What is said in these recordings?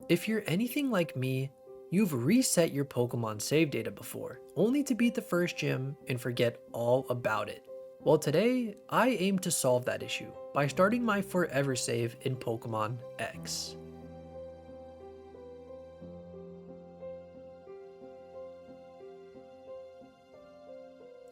If you're anything like me, you've reset your Pokemon save data before, only to beat the first gym and forget all about it. Well, today, I aim to solve that issue by starting my forever save in Pokemon X.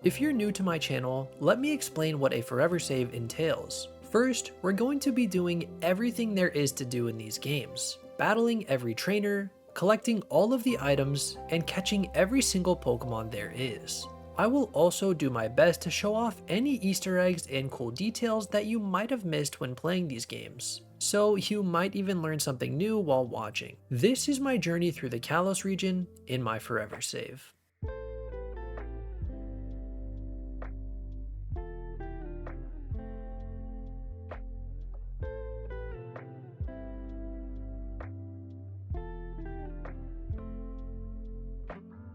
If you're new to my channel, let me explain what a forever save entails. First, we're going to be doing everything there is to do in these games, battling every trainer, collecting all of the items, and catching every single Pokemon there is. I will also do my best to show off any Easter eggs and cool details that you might have missed when playing these games, so you might even learn something new while watching. This is my journey through the Kalos region in my forever save.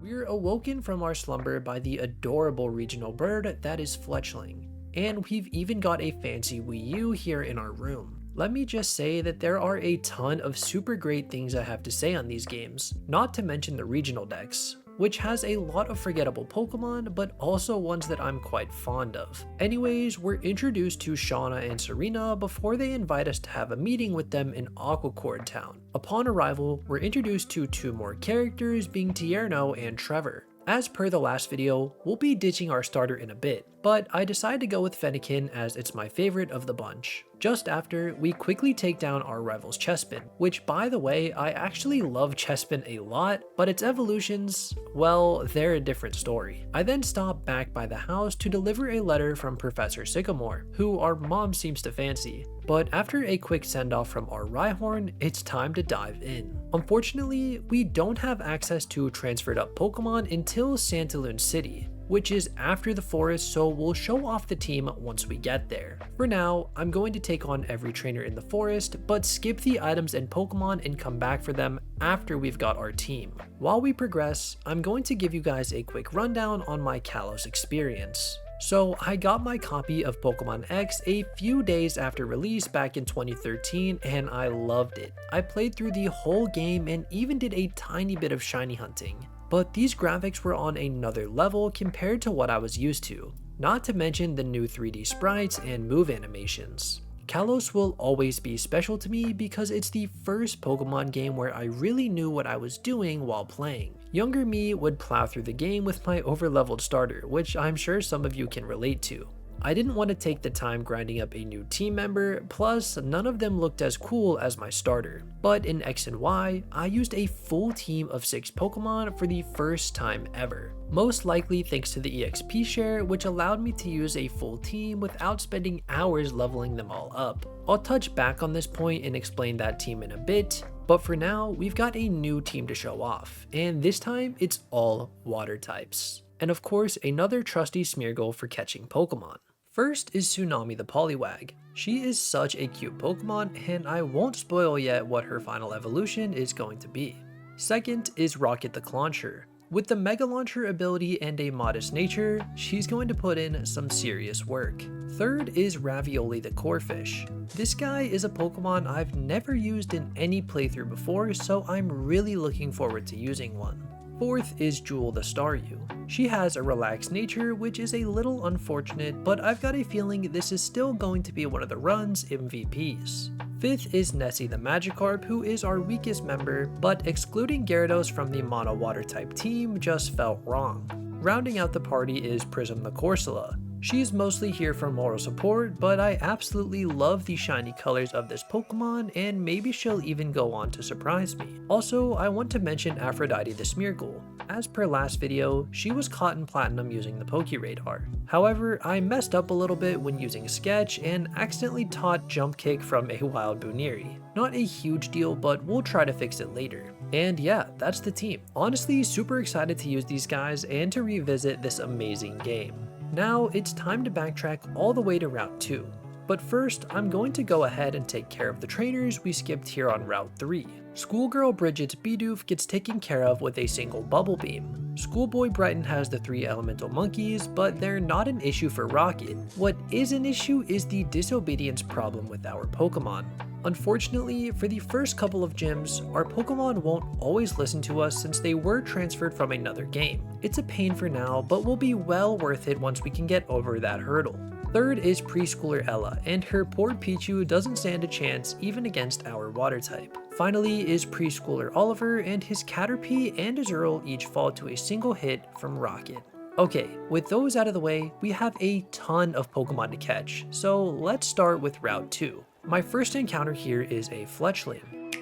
We're awoken from our slumber by the adorable regional bird that is Fletchling, and we've even got a fancy Wii U here in our room. Let me just say that there are a ton of super great things I have to say on these games, not to mention the regional dex, which has a lot of forgettable Pokemon, but also ones that I'm quite fond of. Anyways, we're introduced to Shauna and Serena before they invite us to have a meeting with them in Aquacord Town. Upon arrival, we're introduced to two more characters, being Tierno and Trevor. As per the last video, we'll be ditching our starter in a bit, but I decided to go with Fennekin as it's my favorite of the bunch. Just after, we quickly take down our rival's Chespin, which by the way, I actually love Chespin a lot, but its evolutions, well, they're a different story. I then stop back by the house to deliver a letter from Professor Sycamore, who our mom seems to fancy. But after a quick send-off from our Rhyhorn, it's time to dive in. Unfortunately, we don't have access to transferred up Pokemon until Santalune City, which is after the forest, so we'll show off the team once we get there. For now, I'm going to take on every trainer in the forest, but skip the items and Pokemon and come back for them after we've got our team. While we progress, I'm going to give you guys a quick rundown on my Kalos experience. So I got my copy of Pokemon X a few days after release back in 2013 and I loved it. I played through the whole game and even did a tiny bit of shiny hunting. But these graphics were on another level compared to what I was used to, not to mention the new 3D sprites and move animations. Kalos will always be special to me because it's the first Pokemon game where I really knew what I was doing while playing. Younger me would plow through the game with my overleveled starter, which I'm sure some of you can relate to. I didn't want to take the time grinding up a new team member, plus none of them looked as cool as my starter. But in X and Y, I used a full team of 6 Pokemon for the first time ever. Most likely thanks to the EXP share, which allowed me to use a full team without spending hours leveling them all up. I'll touch back on this point and explain that team in a bit, but for now, we've got a new team to show off, and this time it's all water types. And of course, another trusty Smeargle for catching Pokemon. First is Tsunami the Poliwag. She is such a cute Pokemon, and I won't spoil yet what her final evolution is going to be. Second is Rocket the Clauncher. With the Mega Launcher ability and a modest nature, she's going to put in some serious work. Third is Ravioli the Corphish. This guy is a Pokemon I've never used in any playthrough before, so I'm really looking forward to using one. Fourth is Jewel the Staryu. She has a relaxed nature, which is a little unfortunate, but I've got a feeling this is still going to be one of the run's MVPs. Fifth is Nessie the Magikarp, who is our weakest member, but excluding Gyarados from the Mono Water type team just felt wrong. Rounding out the party is Prism the Corsola. She's mostly here for moral support, but I absolutely love the shiny colors of this Pokemon, and maybe she'll even go on to surprise me. Also, I want to mention Aphrodite the Smeargle. As per last video, she was caught in Platinum using the Pokeradar. However, I messed up a little bit when using Sketch and accidentally taught Jump Kick from a Wild Buniri. Not a huge deal, but we'll try to fix it later. And yeah, that's the team. Honestly, super excited to use these guys and to revisit this amazing game. Now it's time to backtrack all the way to Route 2. But first, I'm going to go ahead and take care of the trainers we skipped here on Route 3. Schoolgirl Bridget's Bidoof gets taken care of with a single Bubble Beam. Schoolboy Brighton has the 3 elemental monkeys, but they're not an issue for Rocket. What is an issue is the disobedience problem with our Pokemon. Unfortunately, for the first couple of gyms, our Pokemon won't always listen to us since they were transferred from another game. It's a pain for now, but will be well worth it once we can get over that hurdle. Third is Preschooler Ella, and her poor Pichu doesn't stand a chance even against our water type. Finally is Preschooler Oliver, and his Caterpie and Azurill each fall to a single hit from Rocket. Okay, with those out of the way, we have a ton of Pokemon to catch, so let's start with Route 2. My first encounter here is a Fletchling.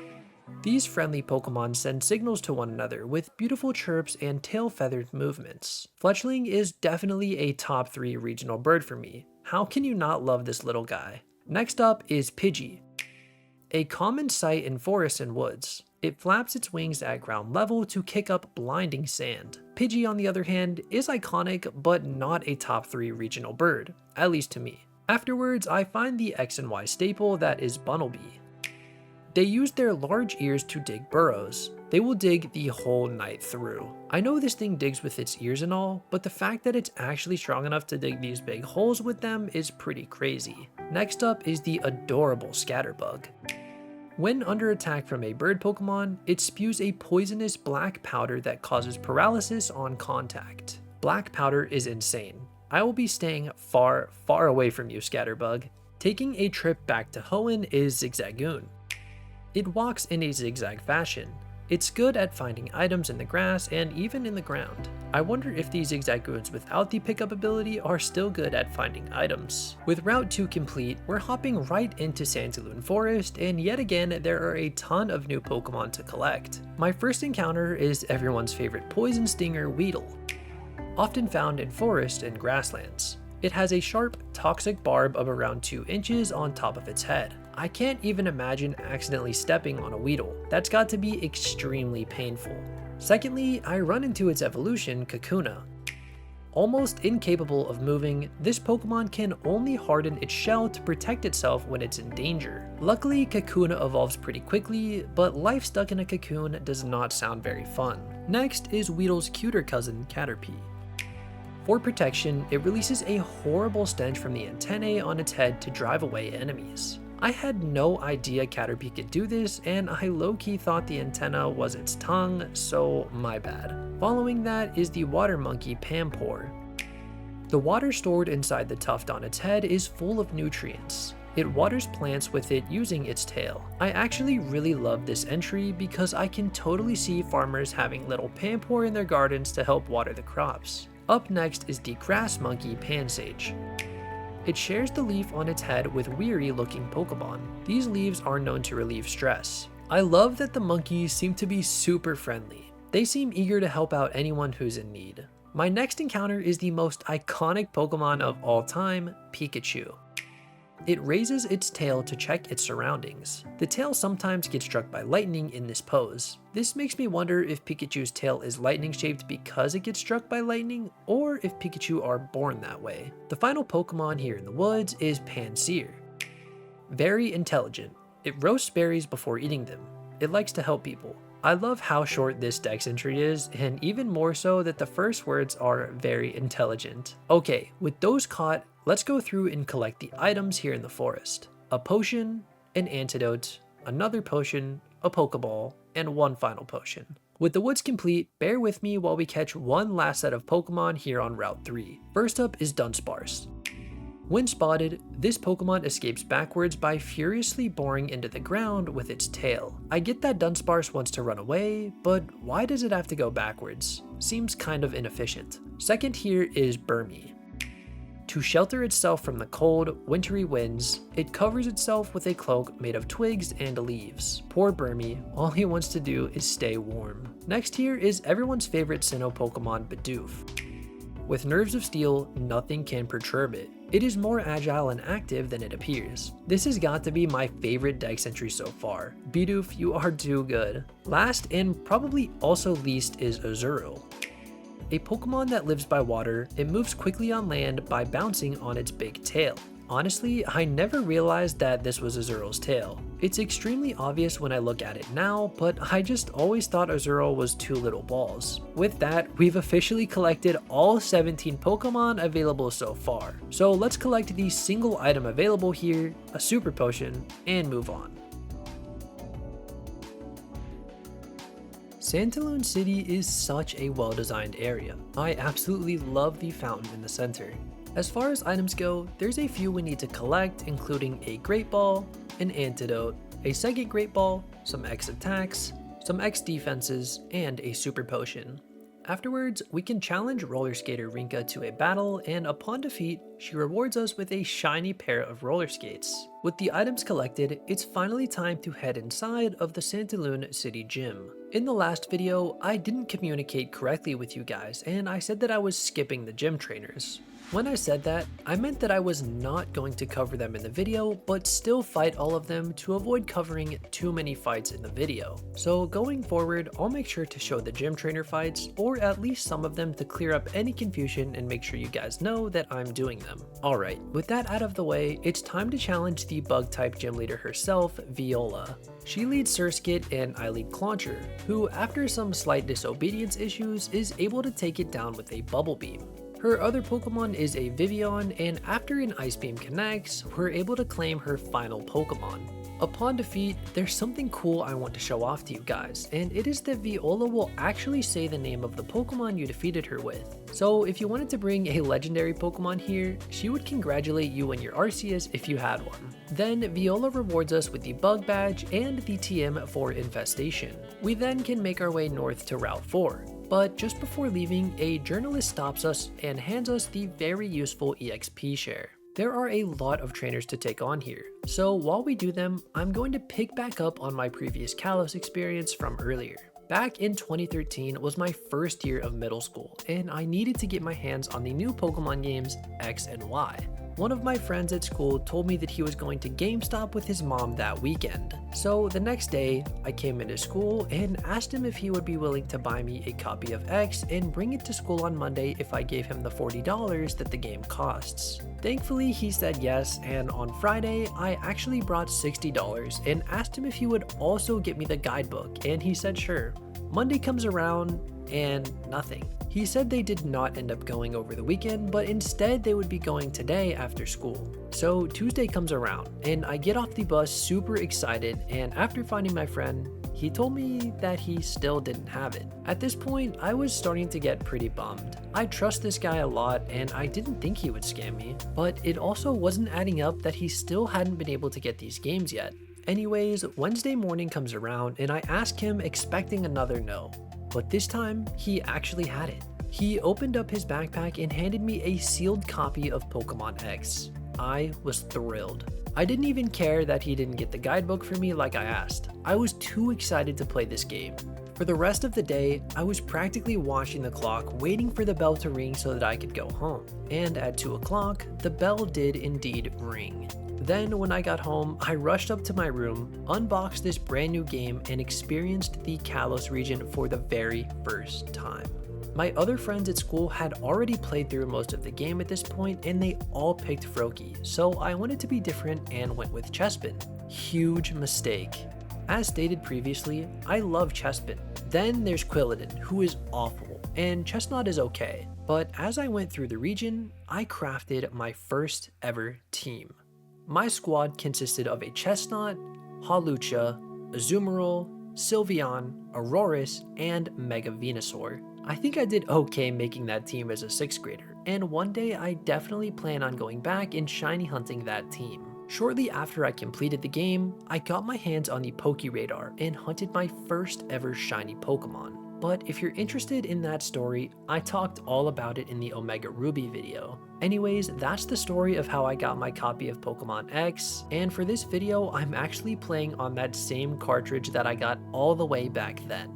These friendly Pokemon send signals to one another with beautiful chirps and tail-feathered movements. Fletchling is definitely a top 3 regional bird for me. How can you not love this little guy? Next up is Pidgey. A common sight in forests and woods. It flaps its wings at ground level to kick up blinding sand. Pidgey, on the other hand, is iconic but not a top 3 regional bird, at least to me. Afterwards, I find the X and Y staple that is Bunnelby. They use their large ears to dig burrows. They will dig the whole night through. I know this thing digs with its ears and all, but the fact that it's actually strong enough to dig these big holes with them is pretty crazy. Next up is the adorable Scatterbug. When under attack from a bird Pokemon, it spews a poisonous black powder that causes paralysis on contact. Black powder is insane. I will be staying far, far away from you, Scatterbug. Taking a trip back to Hoenn is Zigzagoon. It walks in a zigzag fashion. It's good at finding items in the grass and even in the ground. I wonder if these Zigzagoons without the pickup ability are still good at finding items. With Route 2 complete, we're hopping right into Santalune Forest, and yet again there are a ton of new Pokemon to collect. My first encounter is everyone's favorite poison stinger, Weedle. Often found in forest and grasslands. It has a sharp, toxic barb of around 2 inches on top of its head. I can't even imagine accidentally stepping on a Weedle. That's got to be extremely painful. Secondly, I run into its evolution, Kakuna. Almost incapable of moving, this Pokemon can only harden its shell to protect itself when it's in danger. Luckily, Kakuna evolves pretty quickly, but life stuck in a cocoon does not sound very fun. Next is Weedle's cuter cousin, Caterpie. For protection, it releases a horrible stench from the antennae on its head to drive away enemies. I had no idea Caterpie could do this, and I low-key thought the antenna was its tongue, so my bad. Following that is the water monkey Pampor. The water stored inside the tuft on its head is full of nutrients. It waters plants with it using its tail. I actually really love this entry because I can totally see farmers having little Pampor in their gardens to help water the crops. Up next is the grass monkey Pansage. It shares the leaf on its head with weary-looking Pokemon. These leaves are known to relieve stress. I love that the monkeys seem to be super friendly. They seem eager to help out anyone who's in need. My next encounter is the most iconic Pokemon of all time, Pikachu. It raises its tail to check its surroundings. The tail sometimes gets struck by lightning in this pose. This makes me wonder if Pikachu's tail is lightning shaped because it gets struck by lightning, or if Pikachu are born that way. The final Pokemon here in the woods is Pansear. Very intelligent. It roasts berries before eating them. It likes to help people. I love how short this dex entry is, and even more so that the first words are very intelligent. Okay, with those caught, let's go through and collect the items here in the forest. A potion, an antidote, another potion, a Pokeball, and one final potion. With the woods complete, bear with me while we catch one last set of Pokemon here on Route 3. First up is Dunsparce. When spotted, this Pokemon escapes backwards by furiously boring into the ground with its tail. I get that Dunsparce wants to run away, but why does it have to go backwards? Seems kind of inefficient. Second here is Burmy. To shelter itself from the cold, wintry winds, it covers itself with a cloak made of twigs and leaves. Poor Burmy, all he wants to do is stay warm. Next here is everyone's favorite Sinnoh Pokemon, Bidoof. With nerves of steel, nothing can perturb it. It is more agile and active than it appears. This has got to be my favorite dex entry so far. Bidoof, you are too good. Last and probably also least is Azurill. A Pokemon that lives by water, it moves quickly on land by bouncing on its big tail. Honestly, I never realized that this was Azurill's tail. It's extremely obvious when I look at it now, but I just always thought Azurill was 2 little balls. With that, we've officially collected all 17 Pokemon available so far. So let's collect the single item available here, a Super Potion, and move on. Santalune City is such a well-designed area. I absolutely love the fountain in the center. As far as items go, there's a few we need to collect, including a Great Ball, an Antidote, a second Great Ball, some X attacks, some X defenses, and a Super Potion. Afterwards, we can challenge roller skater Rinka to a battle, and upon defeat, she rewards us with a shiny pair of roller skates. With the items collected, it's finally time to head inside of the Santalune City gym. In the last video, I didn't communicate correctly with you guys, and I said that I was skipping the gym trainers. When I said that, I meant that I was not going to cover them in the video, but still fight all of them to avoid covering too many fights in the video. So going forward, I'll make sure to show the gym trainer fights, or at least some of them to clear up any confusion and make sure you guys know that I'm doing them. Alright, with that out of the way, it's time to challenge the bug type gym leader herself, Viola. She leads Surskit and I lead Clauncher, who after some slight disobedience issues is able to take it down with a Bubble Beam. Her other Pokemon is a Vivillon, and after an Ice Beam connects, we're able to claim her final Pokemon. Upon defeat, there's something cool I want to show off to you guys, and it is that Viola will actually say the name of the Pokemon you defeated her with. So if you wanted to bring a legendary Pokemon here, she would congratulate you and your Arceus if you had one. Then Viola rewards us with the Bug Badge and the TM for Infestation. We then can make our way north to Route 4. But just before leaving, a journalist stops us and hands us the very useful EXP share. There are a lot of trainers to take on here, so while we do them, I'm going to pick back up on my previous Kalos experience from earlier. Back in 2013 was my first year of middle school, and I needed to get my hands on the new Pokemon games X and Y. One of my friends at school told me that he was going to GameStop with his mom that weekend. So the next day, I came into school and asked him if he would be willing to buy me a copy of X and bring it to school on Monday if I gave him the $40 that the game costs. Thankfully, he said yes, and on Friday, I actually brought $60 and asked him if he would also get me the guidebook, and he said sure. Monday comes around, and nothing. He said they did not end up going over the weekend, but instead they would be going today after school. So Tuesday comes around, and I get off the bus super excited, and after finding my friend, he told me that he still didn't have it. At this point, I was starting to get pretty bummed. I trust this guy a lot, and I didn't think he would scam me, but it also wasn't adding up that he still hadn't been able to get these games yet. Anyways, Wednesday morning comes around, and I ask him expecting another no. But this time, he actually had it. He opened up his backpack and handed me a sealed copy of Pokemon X. I was thrilled. I didn't even care that he didn't get the guidebook for me like I asked. I was too excited to play this game. For the rest of the day, I was practically watching the clock, waiting for the bell to ring so that I could go home. And at 2 o'clock, the bell did indeed ring. Then when I got home, I rushed up to my room, unboxed this brand new game, and experienced the Kalos region for the very first time. My other friends at school had already played through most of the game at this point, and they all picked Froakie, so I wanted to be different and went with Chespin. Huge mistake. As stated previously, I love Chespin. Then there's Quilladin, who is awful, and Chestnut is okay. But as I went through the region, I crafted my first ever team. My squad consisted of a Chestnut, Hawlucha, Azumarill, Sylveon, Aurorus, and Mega Venusaur. I think I did okay making that team as a 6th grader, and one day I definitely plan on going back and shiny hunting that team. Shortly after I completed the game, I got my hands on the Pokeradar and hunted my first ever shiny Pokemon. But if you're interested in that story, I talked all about it in the Omega Ruby video. Anyways, that's the story of how I got my copy of Pokemon X, and for this video, I'm actually playing on that same cartridge that I got all the way back then.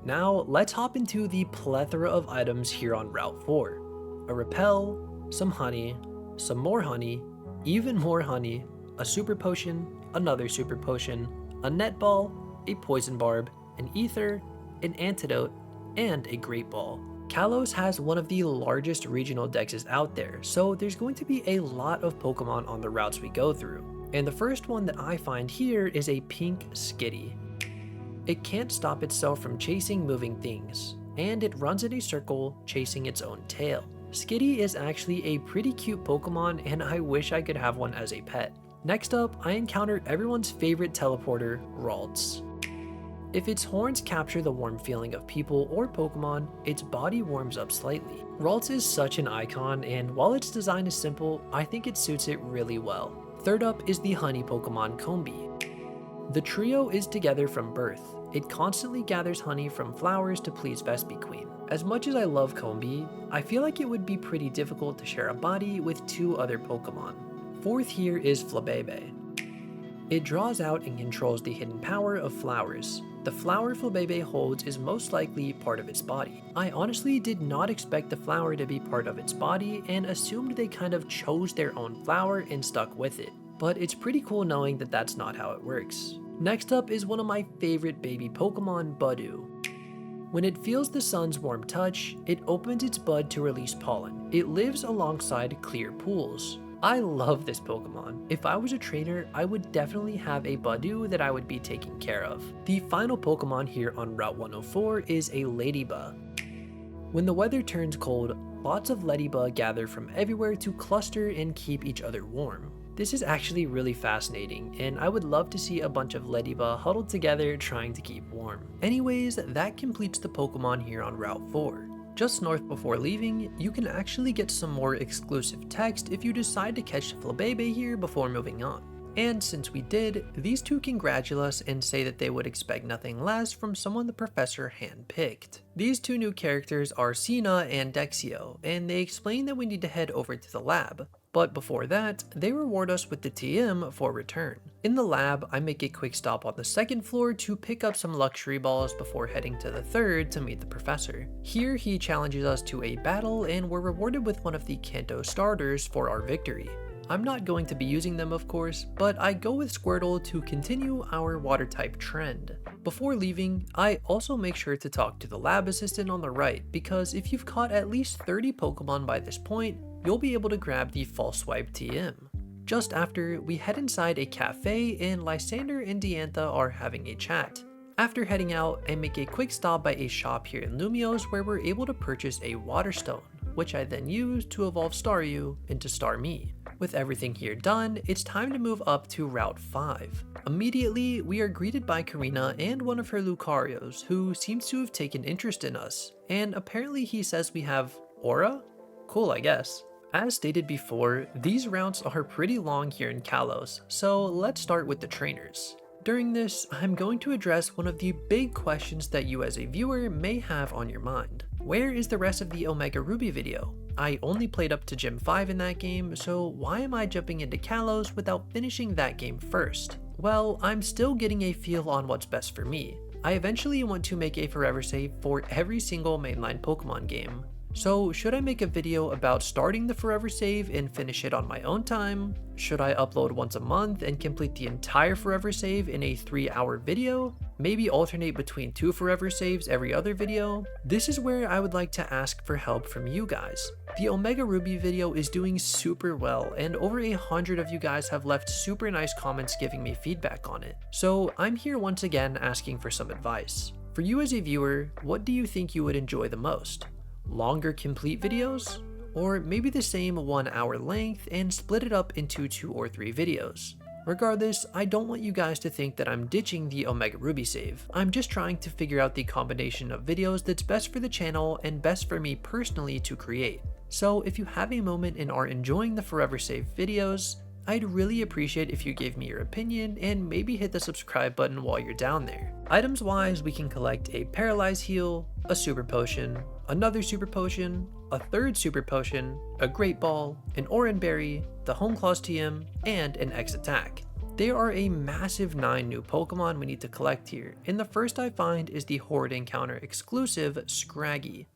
Now, let's hop into the plethora of items here on Route 4. A Repel, some honey, some more honey, even more honey, a Super Potion, another Super Potion, a Net Ball, a Poison Barb, an Ether, an Antidote, and a Great Ball. Kalos has one of the largest regional dexes out there, so there's going to be a lot of Pokemon on the routes we go through. And the first one that I find here is a pink Skitty. It can't stop itself from chasing moving things, and it runs in a circle chasing its own tail. Skitty is actually a pretty cute Pokemon, and I wish I could have one as a pet. Next up, I encountered everyone's favorite teleporter, Ralts. If its horns capture the warm feeling of people or Pokemon, its body warms up slightly. Ralts is such an icon, and while its design is simple, I think it suits it really well. Third up is the honey Pokemon Combee. The trio is together from birth. It constantly gathers honey from flowers to please Vespiquen. As much as I love Combee, I feel like it would be pretty difficult to share a body with 2 other Pokemon. Fourth here is Flabebe. It draws out and controls the hidden power of flowers. The flower Flabebe holds is most likely part of its body. I honestly did not expect the flower to be part of its body and assumed they kind of chose their own flower and stuck with it. But it's pretty cool knowing that that's not how it works. Next up is one of my favorite baby Pokemon, Budew. When it feels the sun's warm touch, it opens its bud to release pollen. It lives alongside clear pools. I love this Pokemon. If I was a trainer, I would definitely have a Budew that I would be taking care of. The final Pokemon here on Route 104 is a Ladybug. When the weather turns cold, lots of Ladybug gather from everywhere to cluster and keep each other warm. This is actually really fascinating, and I would love to see a bunch of Ladybug huddled together trying to keep warm. Anyways, that completes the Pokemon here on Route 4. Just north before leaving, you can actually get some more exclusive text if you decide to catch Flabebe here before moving on. And since we did, these 2 congratulate us and say that they would expect nothing less from someone the professor handpicked. These 2 new characters are Sina and Dexio, and they explain that we need to head over to the lab. But before that, they reward us with the TM for return. In the lab, I make a quick stop on the 2nd floor to pick up some luxury balls before heading to the 3rd to meet the professor. Here he challenges us to a battle and we're rewarded with one of the Kanto starters for our victory. I'm not going to be using them of course, but I go with Squirtle to continue our water type trend. Before leaving, I also make sure to talk to the lab assistant on the right because if you've caught at least 30 Pokemon by this point, you'll be able to grab the False Swipe TM. Just after, we head inside a cafe and Lysander and Diantha are having a chat. After heading out, I make a quick stop by a shop here in Lumiose where we're able to purchase a Water Stone, which I then use to evolve Staryu into Starmie. With everything here done, it's time to move up to Route 5. Immediately, we are greeted by Karina and one of her Lucarios, who seems to have taken interest in us, and apparently he says we have aura? Cool, I guess. As stated before, these routes are pretty long here in Kalos, so let's start with the trainers. During this, I'm going to address one of the big questions that you as a viewer may have on your mind. Where is the rest of the Omega Ruby video? I only played up to Gym 5 in that game, so why am I jumping into Kalos without finishing that game first? Well, I'm still getting a feel on what's best for me. I eventually want to make a forever save for every single mainline Pokemon game. So should I make a video about starting the forever save and finish it on my own time? Should I upload once a month and complete the entire forever save in a 3-hour video? Maybe alternate between 2 forever saves every other video? This is where I would like to ask for help from you guys. The Omega Ruby video is doing super well and over 100 of you guys have left super nice comments giving me feedback on it. So I'm here once again asking for some advice. For you as a viewer, what do you think you would enjoy the most? Longer complete videos? Or maybe the same 1 hour length and split it up into 2 or 3 videos? Regardless, I don't want you guys to think that I'm ditching the Omega Ruby save. I'm just trying to figure out the combination of videos that's best for the channel and best for me personally to create. So if you have a moment and are enjoying the forever save videos, I'd really appreciate if you gave me your opinion and maybe hit the subscribe button while you're down there. Items wise, we can collect a Paralyze Heal, a Super Potion, another Super Potion, a 3rd Super Potion, a Great Ball, an Oran Berry, the Home Claws TM, and an X Attack. There are a massive 9 new Pokemon we need to collect here, and the first I find is the Horde Encounter exclusive Scraggy.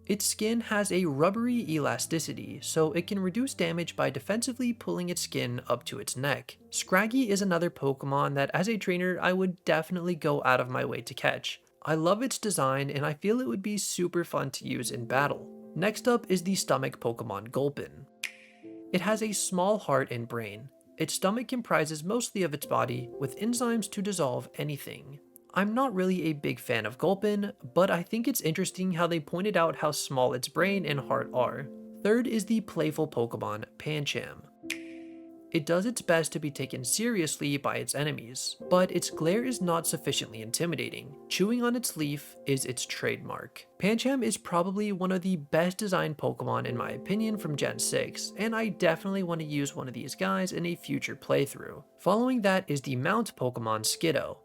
Its skin has a rubbery elasticity, so it can reduce damage by defensively pulling its skin up to its neck. Scraggy is another Pokemon that as a trainer I would definitely go out of my way to catch. I love its design and I feel it would be super fun to use in battle. Next up is the stomach Pokemon Gulpin. It has a small heart and brain. Its stomach comprises mostly of its body, with enzymes to dissolve anything. I'm not really a big fan of Gulpin, but I think it's interesting how they pointed out how small its brain and heart are. Third is the playful Pokemon Pancham. It does its best to be taken seriously by its enemies, but its glare is not sufficiently intimidating. Chewing on its leaf is its trademark. Pancham is probably one of the best designed Pokemon in my opinion from Gen 6, and I definitely want to use one of these guys in a future playthrough. Following that is the Mount Pokemon Skiddo.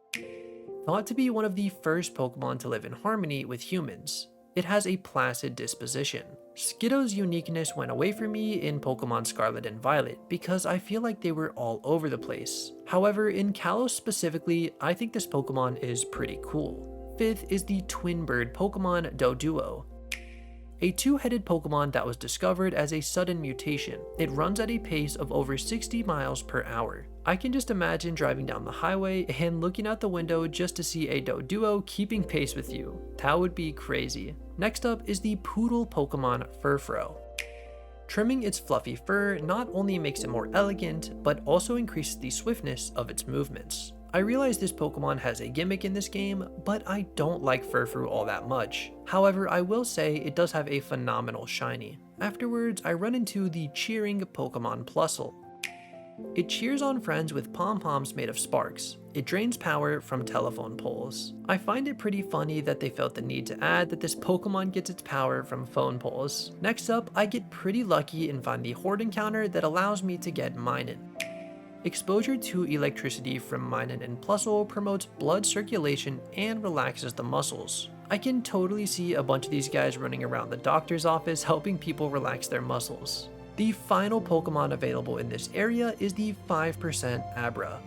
Thought to be one of the first Pokemon to live in harmony with humans, it has a placid disposition. Skiddo's uniqueness went away from me in Pokemon Scarlet and Violet because I feel like they were all over the place. However, in Kalos specifically, I think this Pokemon is pretty cool. Fifth is the twin bird Pokemon Doduo. A two-headed Pokemon that was discovered as a sudden mutation. It runs at a pace of over 60 miles per hour. I can just imagine driving down the highway and looking out the window just to see a Doduo keeping pace with you. That would be crazy. Next up is the poodle Pokemon Furfrou. Trimming its fluffy fur not only makes it more elegant, but also increases the swiftness of its movements. I realize this Pokemon has a gimmick in this game, but I don't like Furfrou all that much. However, I will say it does have a phenomenal shiny. Afterwards, I run into the cheering Pokemon Plusle. It cheers on friends with pom-poms made of sparks. It drains power from telephone poles. I find it pretty funny that they felt the need to add that this Pokemon gets its power from phone poles. Next up, I get pretty lucky and find the Horde encounter that allows me to get Minun. Exposure to electricity from Minun and Plusle promotes blood circulation and relaxes the muscles. I can totally see a bunch of these guys running around the doctor's office helping people relax their muscles. The final Pokemon available in this area is the 5% Abra.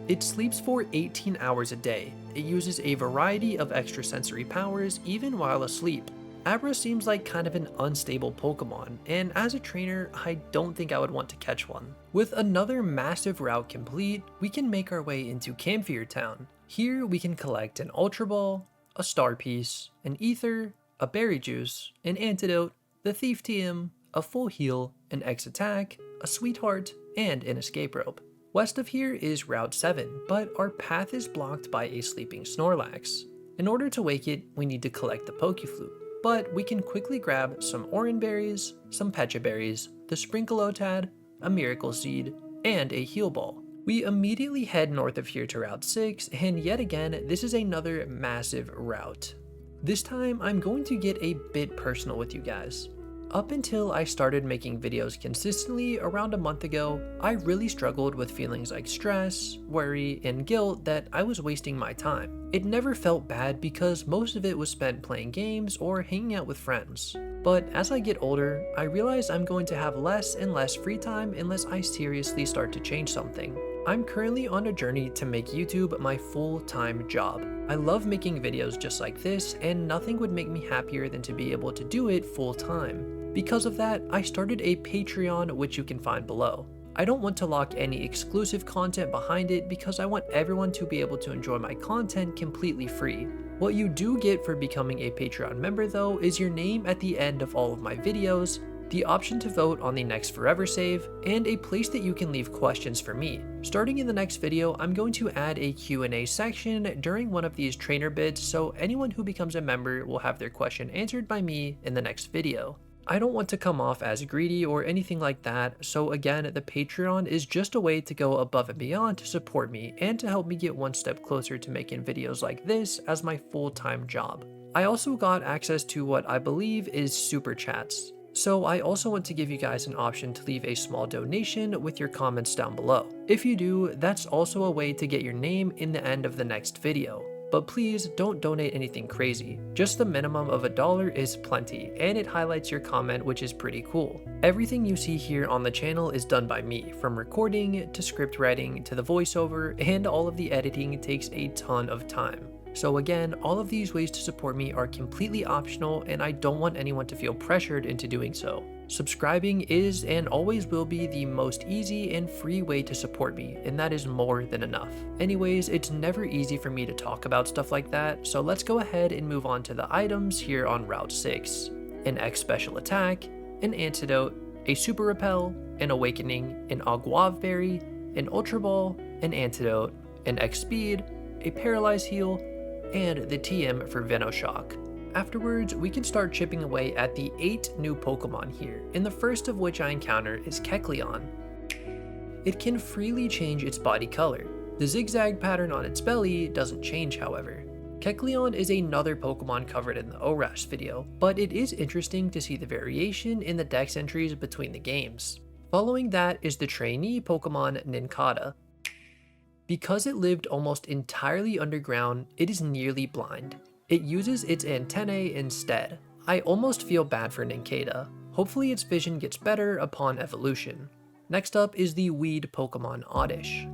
It sleeps for 18 hours a day. It uses a variety of extrasensory powers even while asleep. Abra seems like kind of an unstable Pokemon, and as a trainer, I don't think I would want to catch one. With another massive route complete, we can make our way into Camphrier Town. Here we can collect an Ultra Ball, a Star Piece, an Ether, a Berry Juice, an Antidote, the Thief TM, a Full Heal, an X Attack, a Sweetheart, and an Escape Rope. West of here is Route 7, but our path is blocked by a sleeping Snorlax. In order to wake it, we need to collect the Pokeflute, but we can quickly grab some Oran Berries, some Pecha Berries, the Sprinkleotad, a Miracle Seed, and a Heal Ball. We immediately head north of here to Route 6, and yet again, this is another massive route. This time, I'm going to get a bit personal with you guys. Up until I started making videos consistently around a month ago, I really struggled with feelings like stress, worry, and guilt that I was wasting my time. It never felt bad because most of it was spent playing games or hanging out with friends. But as I get older, I realize I'm going to have less and less free time unless I seriously start to change something. I'm currently on a journey to make YouTube my full-time job. I love making videos just like this, and nothing would make me happier than to be able to do it full-time. Because of that, I started a Patreon, which you can find below. I don't want to lock any exclusive content behind it because I want everyone to be able to enjoy my content completely free. What you do get for becoming a Patreon member though is your name at the end of all of my videos, the option to vote on the next Forever Save, and a place that you can leave questions for me. Starting in the next video, I'm going to add a Q&A section during one of these trainer bids, so anyone who becomes a member will have their question answered by me in the next video. I don't want to come off as greedy or anything like that, so again, the Patreon is just a way to go above and beyond to support me and to help me get one step closer to making videos like this as my full-time job. I also got access to what I believe is Super Chats. So I also want to give you guys an option to leave a small donation with your comments down below. If you do, that's also a way to get your name in the end of the next video. But please don't donate anything crazy. Just the minimum of $1 is plenty, and it highlights your comment, which is pretty cool. Everything you see here on the channel is done by me, from recording to script writing to the voiceover, and all of the editing takes a ton of time. So again, all of these ways to support me are completely optional, and I don't want anyone to feel pressured into doing so. Subscribing is and always will be the most easy and free way to support me, and that is more than enough. Anyways, it's never easy for me to talk about stuff like that, so let's go ahead and move on to the items here on Route 6. An X Special Attack, an Antidote, a Super Repel, an Awakening, an Aguave Berry, an Ultra Ball, an Antidote, an X Speed, a Paralyze Heal, and the TM for Venoshock. Afterwards, we can start chipping away at the 8 new Pokemon here, and the first of which I encounter is Kecleon. It can freely change its body color. The zigzag pattern on its belly doesn't change, however. Kecleon is another Pokemon covered in the ORAS video, but it is interesting to see the variation in the dex entries between the games. Following that is the trainee Pokemon Nincada. Because it lived almost entirely underground, it is nearly blind. It uses its antennae instead. I almost feel bad for Nincada. Hopefully its vision gets better upon evolution. Next up is the weed Pokemon Oddish.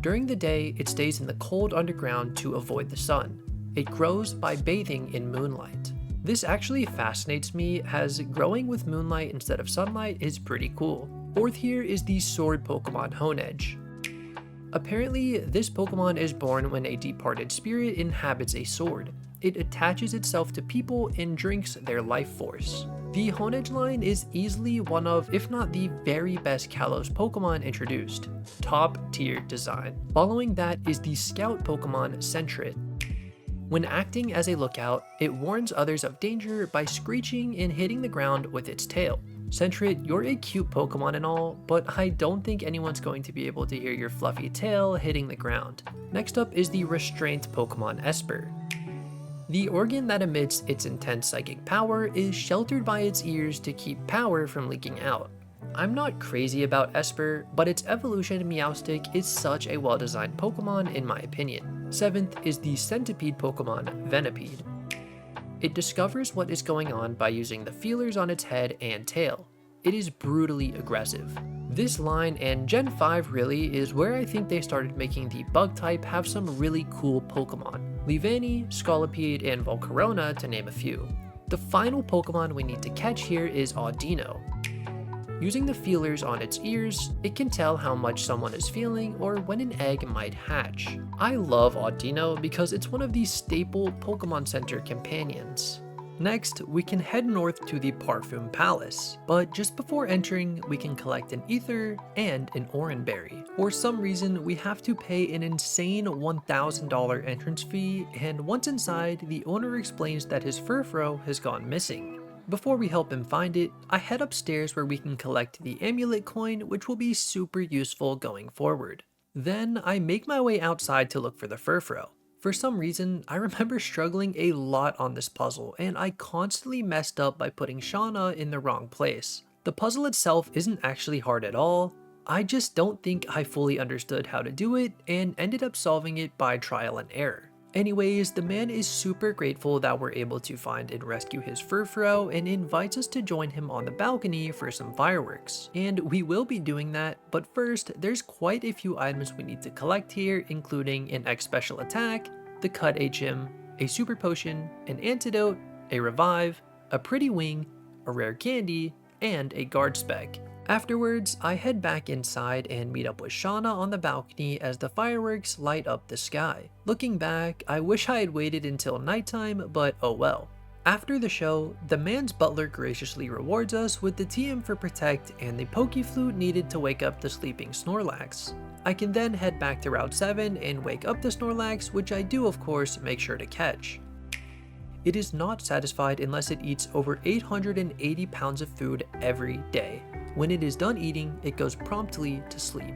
During the day, it stays in the cold underground to avoid the sun. It grows by bathing in moonlight. This actually fascinates me, as growing with moonlight instead of sunlight is pretty cool. Fourth here is the sword Pokemon Honedge. Apparently, this Pokemon is born when a departed spirit inhabits a sword. It attaches itself to people and drinks their life force. The Honedge line is easily one of, if not the very best Kalos Pokemon introduced. Top tier design. Following that is the scout Pokemon Sentret. When acting as a lookout, it warns others of danger by screeching and hitting the ground with its tail. Sentret, you're a cute Pokemon and all, but I don't think anyone's going to be able to hear your fluffy tail hitting the ground. Next up is the restraint Pokemon Esper. The organ that emits its intense psychic power is sheltered by its ears to keep power from leaking out. I'm not crazy about Esper, but its evolution Meowstic is such a well-designed Pokemon in my opinion. Seventh is the centipede Pokemon Venipede. It discovers what is going on by using the feelers on its head and tail. It is brutally aggressive. This line and Gen 5 really is where I think they started making the bug type have some really cool Pokemon. Leavanny, Scolipede, and Volcarona to name a few. The final Pokemon we need to catch here is Audino. Using the feelers on its ears, it can tell how much someone is feeling or when an egg might hatch. I love Audino because it's one of the staple Pokemon Center companions. Next, we can head north to the Parfum Palace, but just before entering, we can collect an Ether and an Oranberry. For some reason, we have to pay an insane $1,000 entrance fee, and once inside, the owner explains that his Furfrou has gone missing. Before we help him find it, I head upstairs where we can collect the amulet coin, which will be super useful going forward. Then, I make my way outside to look for the Furfrou. For some reason, I remember struggling a lot on this puzzle, and I constantly messed up by putting Shauna in the wrong place. The puzzle itself isn't actually hard at all, I just don't think I fully understood how to do it and ended up solving it by trial and error. Anyways, the man is super grateful that we're able to find and rescue his Furfrou and invites us to join him on the balcony for some fireworks. And we will be doing that, but first, there's quite a few items we need to collect here, including an X special attack, the Cut HM, a super potion, an antidote, a revive, a pretty wing, a rare candy, and a guard spec. Afterwards, I head back inside and meet up with Shauna on the balcony as the fireworks light up the sky. Looking back, I wish I had waited until nighttime, but oh well. After the show, the man's butler graciously rewards us with the TM for Protect and the Pokeflute needed to wake up the sleeping Snorlax. I can then head back to Route 7 and wake up the Snorlax, which I do of course make sure to catch. It is not satisfied unless it eats over 880 pounds of food every day. When it is done eating, it goes promptly to sleep.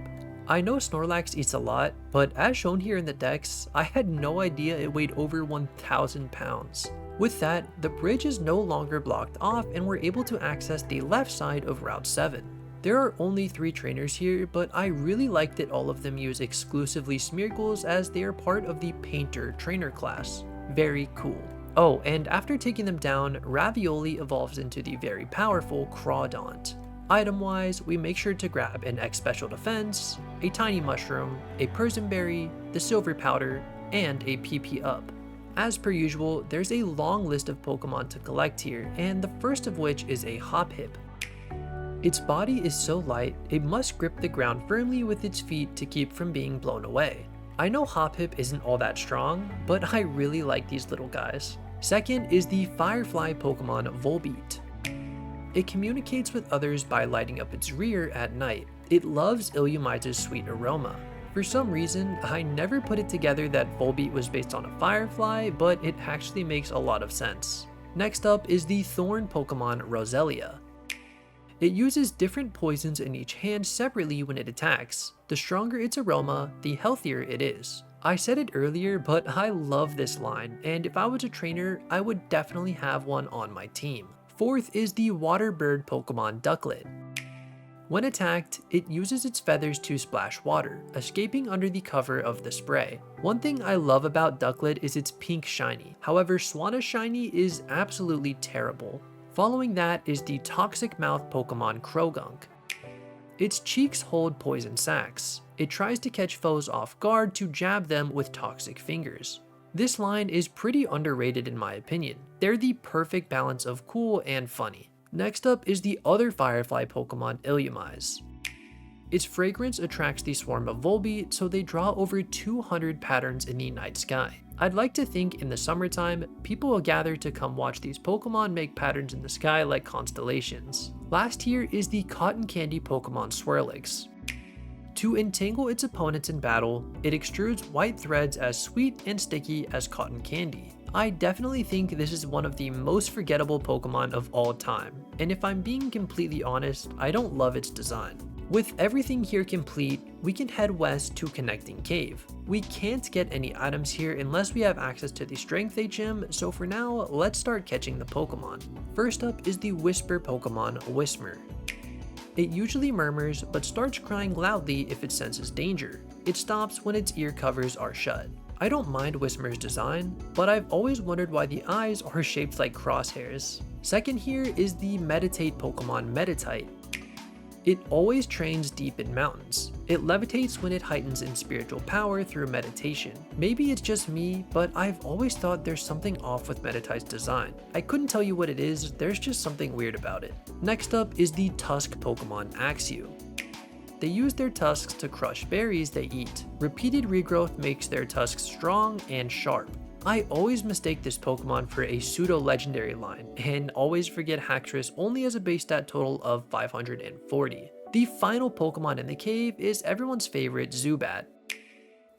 I know Snorlax eats a lot, but as shown here in the dex, I had no idea it weighed over 1,000 pounds. With that, the bridge is no longer blocked off and we're able to access the left side of Route 7. There are only 3 trainers here, but I really like that all of them use exclusively Smeargles as they are part of the Painter trainer class. Very cool. Oh, and after taking them down, Ravioli evolves into the very powerful Crawdaunt. Item-wise, we make sure to grab an X Special Defense, a Tiny Mushroom, a Persimberry, the Silver Powder, and a PP Up. As per usual, there's a long list of Pokemon to collect here, and the first of which is a Hoppip. Its body is so light, it must grip the ground firmly with its feet to keep from being blown away. I know Hoppip isn't all that strong, but I really like these little guys. Second is the Firefly Pokemon Volbeat. It communicates with others by lighting up its rear at night. It loves Illumize's sweet aroma. For some reason, I never put it together that Volbeat was based on a firefly, but it actually makes a lot of sense. Next up is the Thorn Pokemon Roselia. It uses different poisons in each hand separately when it attacks. The stronger its aroma, the healthier it is. I said it earlier, but I love this line, and if I was a trainer, I would definitely have one on my team. Fourth is the water bird Pokemon Ducklet. When attacked, it uses its feathers to splash water, escaping under the cover of the spray. One thing I love about Ducklet is its pink shiny, however Swanna's shiny is absolutely terrible. Following that is the toxic mouth Pokemon Krogunk. Its cheeks hold poison sacs. It tries to catch foes off guard to jab them with toxic fingers. This line is pretty underrated in my opinion. They're the perfect balance of cool and funny. Next up is the other Firefly Pokemon Illumise. Its fragrance attracts the swarm of Volbeat, so they draw over 200 patterns in the night sky. I'd like to think in the summertime, people will gather to come watch these Pokemon make patterns in the sky like constellations. Last here is the cotton candy Pokemon Swirlix. To entangle its opponents in battle, it extrudes white threads as sweet and sticky as cotton candy. I definitely think this is one of the most forgettable Pokemon of all time, and if I'm being completely honest, I don't love its design. With everything here complete, we can head west to Connecting Cave. We can't get any items here unless we have access to the Strength 8 gym, so for now, let's start catching the Pokemon. First up is the Whisper Pokemon Whismur. It usually murmurs, but starts crying loudly if it senses danger. It stops when its ear covers are shut. I don't mind Whismur's design, but I've always wondered why the eyes are shaped like crosshairs. Second here is the Meditate Pokemon Meditite. It always trains deep in mountains. It levitates when it heightens in spiritual power through meditation. Maybe it's just me, but I've always thought there's something off with Meditite's design. I couldn't tell you what it is, there's just something weird about it. Next up is the Tusk Pokemon Axew. They use their tusks to crush berries they eat. Repeated regrowth makes their tusks strong and sharp. I always mistake this Pokemon for a pseudo-legendary line, and always forget Haxorus only has a base stat total of 540. The final Pokemon in the cave is everyone's favorite Zubat.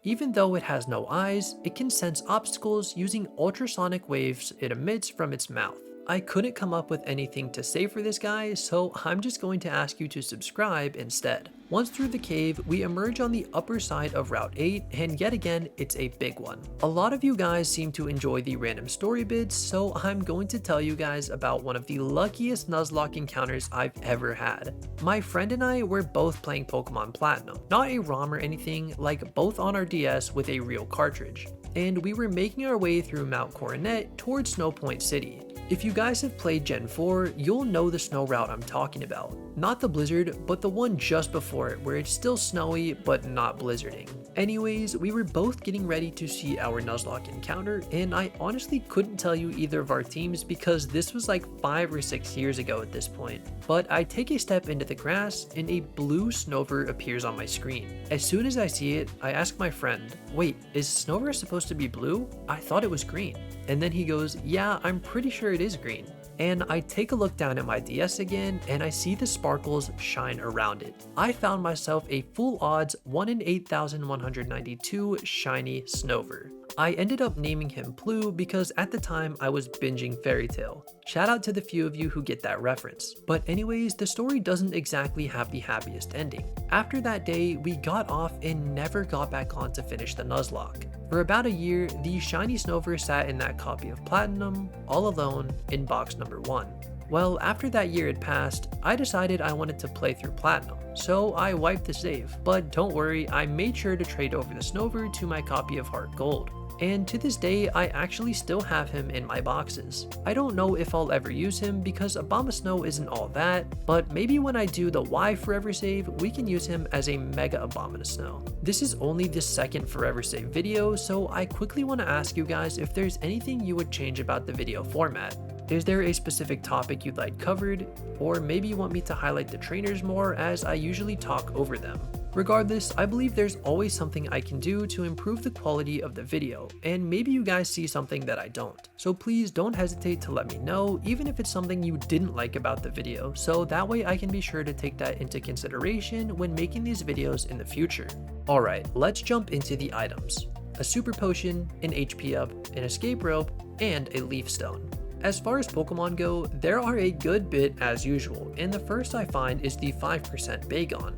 Even though it has no eyes, it can sense obstacles using ultrasonic waves it emits from its mouth. I couldn't come up with anything to say for this guy, so I'm just going to ask you to subscribe instead. Once through the cave, we emerge on the upper side of Route 8, and yet again, it's a big one. A lot of you guys seem to enjoy the random story bits, so I'm going to tell you guys about one of the luckiest Nuzlocke encounters I've ever had. My friend and I were both playing Pokemon Platinum, not a ROM or anything, like both on our DS with a real cartridge. And we were making our way through Mount Coronet towards Snow Point City. If you guys have played Gen 4, you'll know the snow route I'm talking about. Not the blizzard, but the one just before it where it's still snowy but not blizzarding. Anyways, we were both getting ready to see our Nuzlocke encounter, and I honestly couldn't tell you either of our teams because this was like 5 or 6 years ago at this point. But I take a step into the grass and a blue Snover appears on my screen. As soon as I see it, I ask my friend, wait, is Snover supposed to be blue? I thought it was green. And then he goes, yeah, I'm pretty sure it is green. And I take a look down at my DS again and I see the sparkles shine around it. I found myself a full odds 1 in 8,192 shiny Snover. I ended up naming him Blue because at the time I was binging Fairy Tail. Shout out to the few of you who get that reference. But anyways, the story doesn't exactly have the happiest ending. After that day, we got off and never got back on to finish the Nuzlocke. For about a year, the shiny Snover sat in that copy of Platinum, all alone, in box number 1. Well, after that year had passed, I decided I wanted to play through Platinum, so I wiped the save. But don't worry, I made sure to trade over the Snover to my copy of Heart Gold. And to this day, I actually still have him in my boxes. I don't know if I'll ever use him because Abomasnow isn't all that, but maybe when I do the Y Forever Save, we can use him as a Mega Abomasnow. This is only the second Forever Save video, so I quickly want to ask you guys if there's anything you would change about the video format. Is there a specific topic you'd like covered? Or maybe you want me to highlight the trainers more as I usually talk over them? Regardless, I believe there's always something I can do to improve the quality of the video, and maybe you guys see something that I don't. So please don't hesitate to let me know, even if it's something you didn't like about the video, so that way I can be sure to take that into consideration when making these videos in the future. Alright, let's jump into the items. A super potion, an HP up, an escape rope, and a leaf stone. As far as Pokemon go, there are a good bit as usual, and the first I find is the 5% Bagon.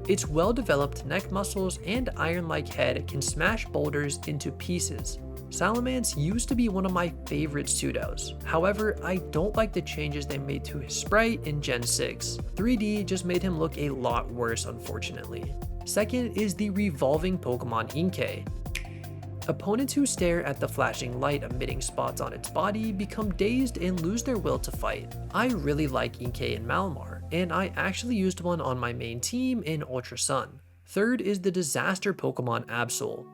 Its well-developed neck muscles and iron-like head can smash boulders into pieces. Salamence used to be one of my favorite pseudos, however I don't like the changes they made to his sprite in Gen 6. 3D just made him look a lot worse unfortunately. Second is the revolving Pokemon Inkay. Opponents who stare at the flashing light emitting spots on its body become dazed and lose their will to fight. I really like Inkay in Malamar, and I actually used one on my main team in Ultra Sun. Third is the disaster Pokemon Absol.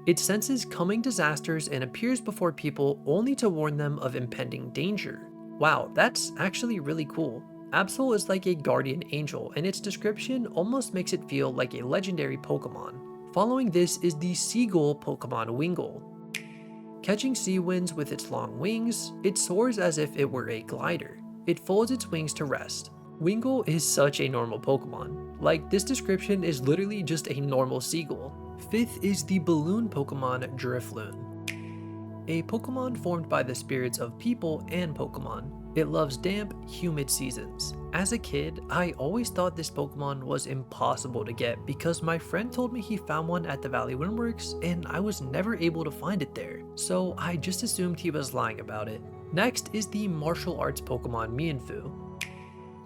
It senses coming disasters and appears before people only to warn them of impending danger. Wow, that's actually really cool. Absol is like a guardian angel, and its description almost makes it feel like a legendary Pokemon. Following this is the seagull Pokemon Wingull. Catching sea winds with its long wings, it soars as if it were a glider. It folds its wings to rest. Wingull is such a normal Pokemon. Like, this description is literally just a normal seagull. Fifth is the balloon Pokemon Drifloon. A Pokemon formed by the spirits of people and Pokemon. It loves damp, humid seasons. As a kid, I always thought this Pokemon was impossible to get because my friend told me he found one at the Valley Windworks and I was never able to find it there, so I just assumed he was lying about it. Next is the martial arts Pokemon Mienfoo.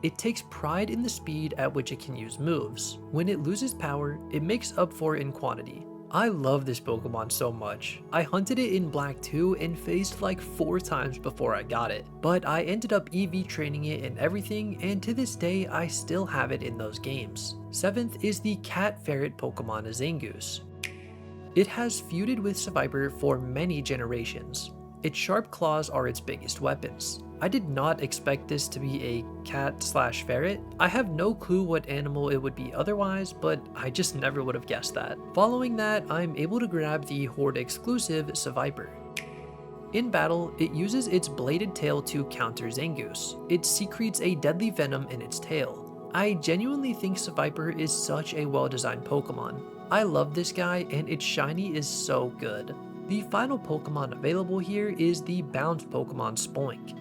It takes pride in the speed at which it can use moves. When it loses power, it makes up for it in quantity. I love this Pokemon so much. I hunted it in Black 2 and phased like 4 times before I got it, but I ended up EV training it and everything, and to this day I still have it in those games. Seventh is the cat ferret Pokemon Zangoose. It has feuded with Seviper for many generations. Its sharp claws are its biggest weapons. I did not expect this to be a cat/ferret. I have no clue what animal it would be otherwise, but I just never would have guessed that. Following that, I'm able to grab the Horde exclusive Seviper. In battle, it uses its bladed tail to counter Zangoose. It secretes a deadly venom in its tail. I genuinely think Seviper is such a well-designed Pokemon. I love this guy and its shiny is so good. The final Pokemon available here is the bounce Pokemon Spoink.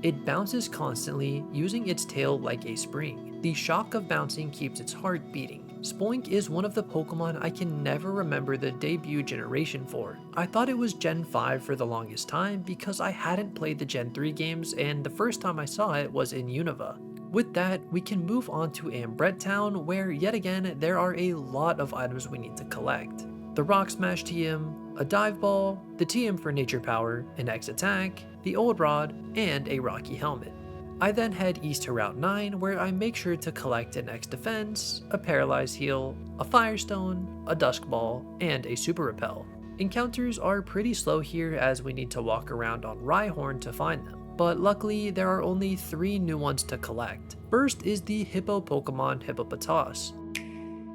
It bounces constantly, using its tail like a spring. The shock of bouncing keeps its heart beating. Spoink is one of the Pokemon I can never remember the debut generation for. I thought it was Gen 5 for the longest time because I hadn't played the Gen 3 games and the first time I saw it was in Unova. With that, we can move on to Ambrette Town, where yet again there are a lot of items we need to collect. The Rock Smash TM, a Dive Ball, the TM for Nature Power, an X Attack, the Old Rod, and a Rocky Helmet. I then head east to Route 9 where I make sure to collect an X Defense, a Paralyze Heal, a Firestone, a Dusk Ball, and a Super Repel. Encounters are pretty slow here as we need to walk around on Rhyhorn to find them, but luckily there are only 3 new ones to collect. First is the Hippo Pokemon Hippopotas.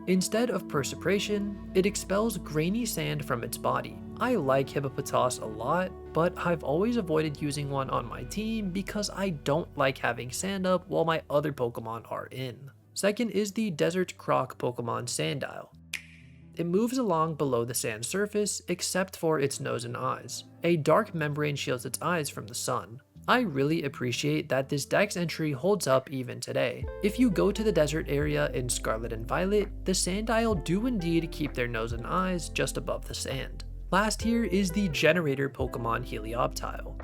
Instead of Perspiration, it expels grainy sand from its body. I like Hippopotas a lot, but I've always avoided using one on my team because I don't like having sand up while my other Pokemon are in. Second is the Desert Croc Pokemon Sandile. It moves along below the sand surface except for its nose and eyes. A dark membrane shields its eyes from the sun. I really appreciate that this dex entry holds up even today. If you go to the desert area in Scarlet and Violet, the Sandile do indeed keep their nose and eyes just above the sand. Last here is the Generator Pokemon Helioptile.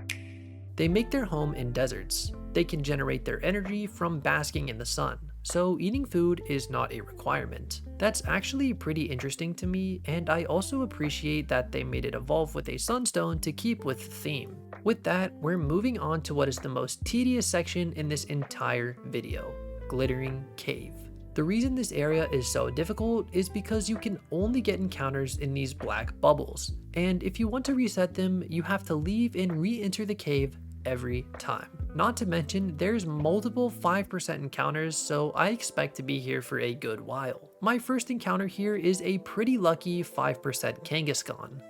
They make their home in deserts. They can generate their energy from basking in the sun, so eating food is not a requirement. That's actually pretty interesting to me, and I also appreciate that they made it evolve with a sunstone to keep with the theme. With that, we're moving on to what is the most tedious section in this entire video, Glittering Cave. The reason this area is so difficult is because you can only get encounters in these black bubbles, and if you want to reset them, you have to leave and re-enter the cave every time. Not to mention, there's multiple 5% encounters, so I expect to be here for a good while. My first encounter here is a pretty lucky 5% Kangaskhan.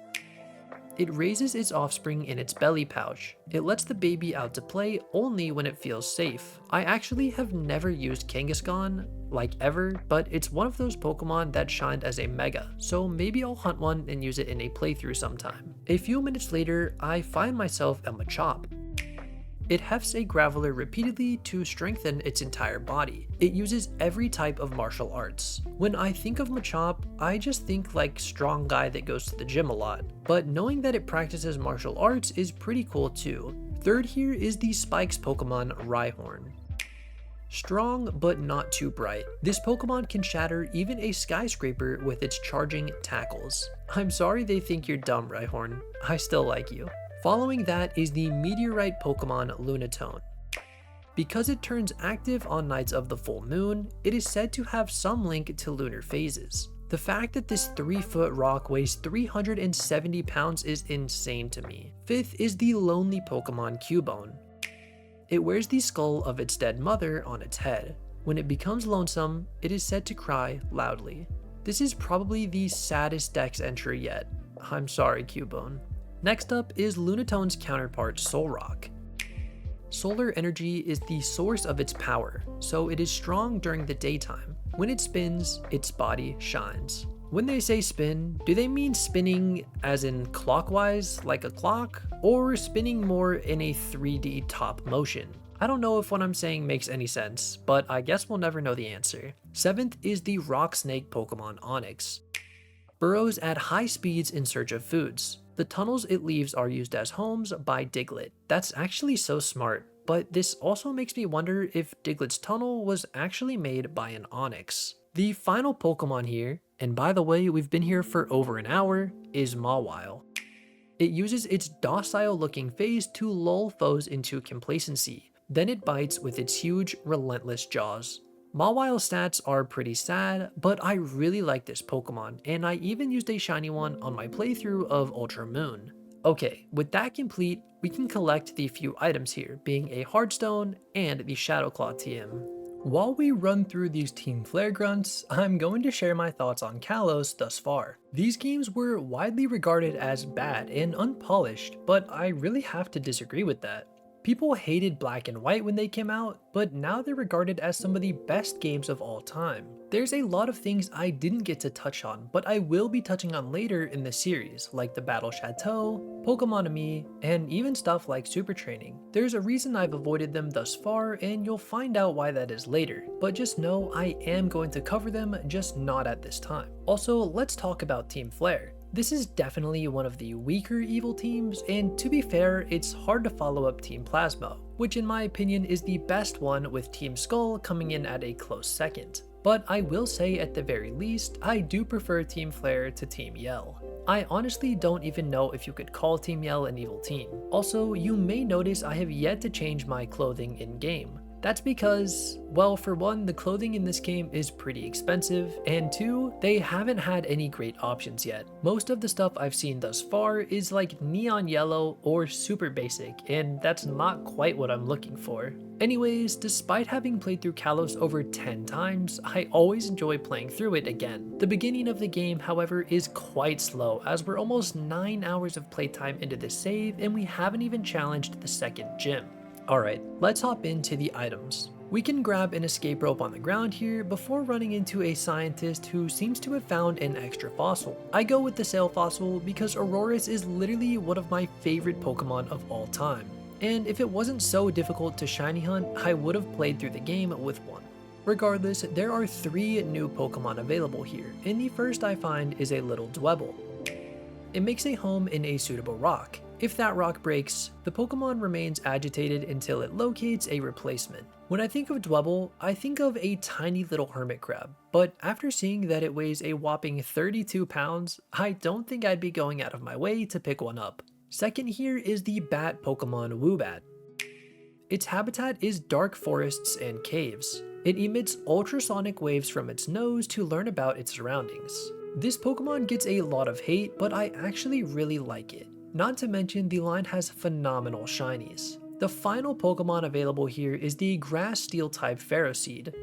It raises its offspring in its belly pouch. It lets the baby out to play only when it feels safe. I actually have never used Kangaskhan, like ever, but it's one of those Pokemon that shined as a Mega, so maybe I'll hunt one and use it in a playthrough sometime. A few minutes later, I find myself a Machop. It hefts a Graveler repeatedly to strengthen its entire body. It uses every type of martial arts. When I think of Machop, I just think like strong guy that goes to the gym a lot. But knowing that it practices martial arts is pretty cool too. Third here is the Spikes Pokemon Rhyhorn. Strong, but not too bright. This Pokemon can shatter even a skyscraper with its charging tackles. I'm sorry they think you're dumb, Rhyhorn. I still like you. Following that is the Meteorite Pokemon Lunatone. Because it turns active on nights of the full moon, it is said to have some link to lunar phases. The fact that this 3-foot rock weighs 370 pounds is insane to me. Fifth is the lonely Pokemon Cubone. It wears the skull of its dead mother on its head. When it becomes lonesome, it is said to cry loudly. This is probably the saddest dex entry yet. I'm sorry, Cubone. Next up is Lunatone's counterpart Solrock. Solar energy is the source of its power, so it is strong during the daytime. When it spins, its body shines. When they say spin, do they mean spinning as in clockwise like a clock, or spinning more in a 3D top motion? I don't know if what I'm saying makes any sense, but I guess we'll never know the answer. Seventh is the rock snake Pokemon Onyx. Burrows at high speeds in search of foods. The tunnels it leaves are used as homes by Diglett. That's actually so smart, but this also makes me wonder if Diglett's tunnel was actually made by an Onyx. The final Pokemon here, and by the way we've been here for over an hour, is Mawile. It uses its docile looking face to lull foes into complacency, then it bites with its huge, relentless jaws. Mawile's stats are pretty sad, but I really like this Pokemon, and I even used a shiny one on my playthrough of Ultra Moon. Okay, with that complete, we can collect the few items here, being a Hardstone and the Shadowclaw TM. While we run through these Team Flare grunts, I'm going to share my thoughts on Kalos thus far. These games were widely regarded as bad and unpolished, but I really have to disagree with that. People hated Black and White when they came out, but now they're regarded as some of the best games of all time. There's a lot of things I didn't get to touch on, but I will be touching on later in the series, like the Battle Chateau, Pokemonami, and even stuff like Super Training. There's a reason I've avoided them thus far, and you'll find out why that is later, but just know I am going to cover them, just not at this time. Also, let's talk about Team Flare. This is definitely one of the weaker evil teams, and to be fair, it's hard to follow up Team Plasma, which in my opinion is the best one, with Team Skull coming in at a close second. But I will say at the very least, I do prefer Team Flare to Team Yell. I honestly don't even know if you could call Team Yell an evil team. Also, you may notice I have yet to change my clothing in-game. That's because, well, for one, the clothing in this game is pretty expensive, and two, they haven't had any great options yet. Most of the stuff I've seen thus far is like neon yellow or super basic, and that's not quite what I'm looking for. Anyways, despite having played through Kalos over 10 times, I always enjoy playing through it again. The beginning of the game, however, is quite slow, as we're almost 9 hours of playtime into the save, and we haven't even challenged the second gym. Alright, let's hop into the items. We can grab an escape rope on the ground here before running into a scientist who seems to have found an extra fossil. I go with the sail fossil because Aurorus is literally one of my favorite Pokemon of all time. And if it wasn't so difficult to shiny hunt, I would have played through the game with one. Regardless, there are 3 new Pokemon available here, and the first I find is a little Dwebble. It makes a home in a suitable rock. If that rock breaks, the Pokemon remains agitated until it locates a replacement. When I think of Dwebble, I think of a tiny little hermit crab, but after seeing that it weighs a whopping 32 pounds, I don't think I'd be going out of my way to pick one up. Second here is the bat Pokemon Woobat. Its habitat is dark forests and caves. It emits ultrasonic waves from its nose to learn about its surroundings. This Pokemon gets a lot of hate, but I actually really like it. Not to mention, the line has phenomenal shinies. The final Pokemon available here is the Grass Steel type Ferroseed.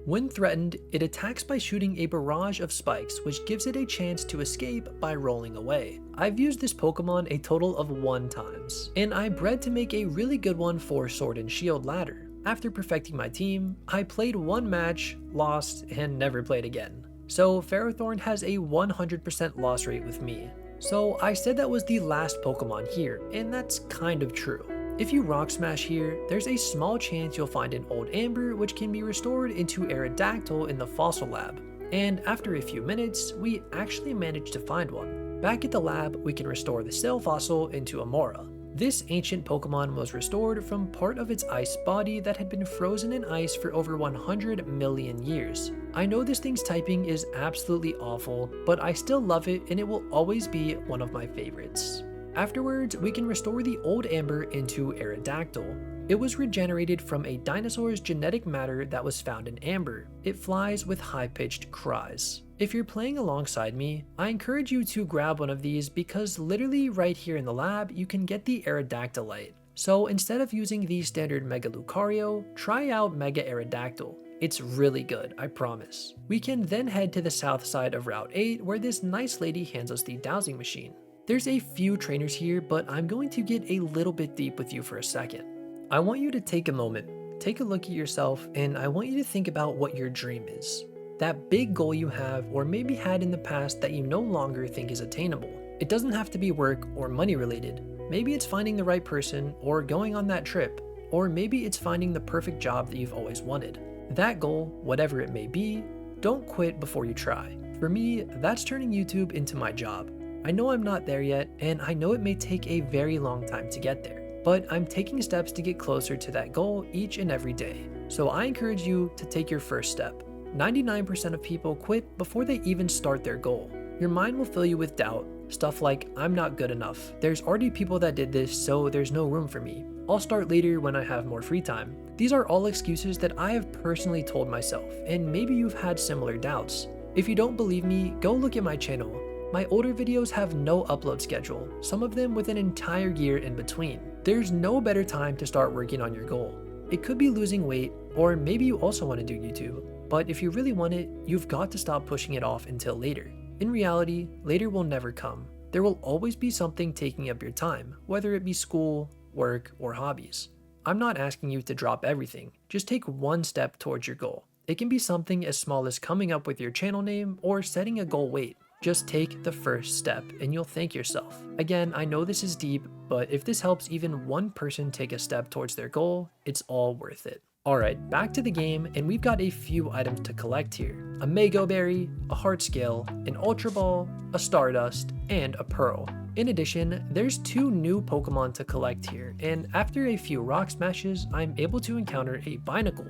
When threatened, it attacks by shooting a barrage of spikes, which gives it a chance to escape by rolling away. I've used this Pokemon a total of 1 times, and I bred to make a really good one for Sword and Shield ladder. After perfecting my team, I played 1 match, lost, and never played again. So Ferrothorn has a 100% loss rate with me. So I said that was the last Pokemon here, and that's kind of true. If you Rock Smash here, there's a small chance you'll find an old Amber which can be restored into Aerodactyl in the Fossil Lab. And after a few minutes, we actually managed to find one. Back at the lab, we can restore the Cell Fossil into Amora. This ancient Pokemon was restored from part of its ice body that had been frozen in ice for over 100 million years. I know this thing's typing is absolutely awful, but I still love it and it will always be one of my favorites. Afterwards, we can restore the old Amber into Aerodactyl. It was regenerated from a dinosaur's genetic matter that was found in Amber. It flies with high-pitched cries. If you're playing alongside me, I encourage you to grab one of these because literally right here in the lab, you can get the Aerodactylite. So instead of using the standard Mega Lucario, try out Mega Aerodactyl. It's really good, I promise. We can then head to the south side of Route 8 where this nice lady hands us the dowsing machine. There's a few trainers here, but I'm going to get a little bit deep with you for a second. I want you to take a moment, take a look at yourself, and I want you to think about what your dream is. That big goal you have or maybe had in the past that you no longer think is attainable. It doesn't have to be work or money related. Maybe it's finding the right person or going on that trip, or maybe it's finding the perfect job that you've always wanted. That goal, whatever it may be, don't quit before you try. For me, that's turning YouTube into my job. I know I'm not there yet, and I know it may take a very long time to get there, but I'm taking steps to get closer to that goal each and every day. So I encourage you to take your first step. 99% of people quit before they even start their goal. Your mind will fill you with doubt, stuff like, I'm not good enough, there's already people that did this, so there's no room for me. I'll start later when I have more free time. These are all excuses that I have personally told myself, and maybe you've had similar doubts. If you don't believe me, go look at my channel. My older videos have no upload schedule, some of them with an entire year in between. There's no better time to start working on your goal. It could be losing weight, or maybe you also want to do YouTube. But if you really want it, you've got to stop pushing it off until later. In reality, later will never come. There will always be something taking up your time, whether it be school, work, or hobbies. I'm not asking you to drop everything, just take one step towards your goal. It can be something as small as coming up with your channel name or setting a goal weight. Just take the first step and you'll thank yourself. Again, I know this is deep, but if this helps even one person take a step towards their goal, it's all worth it. Alright, back to the game, and we've got a few items to collect here. A Mago Berry, a Heart Scale, an Ultra Ball, a Stardust, and a Pearl. In addition, there's 2 new Pokemon to collect here, and after a few Rock Smashes, I'm able to encounter a Binacle.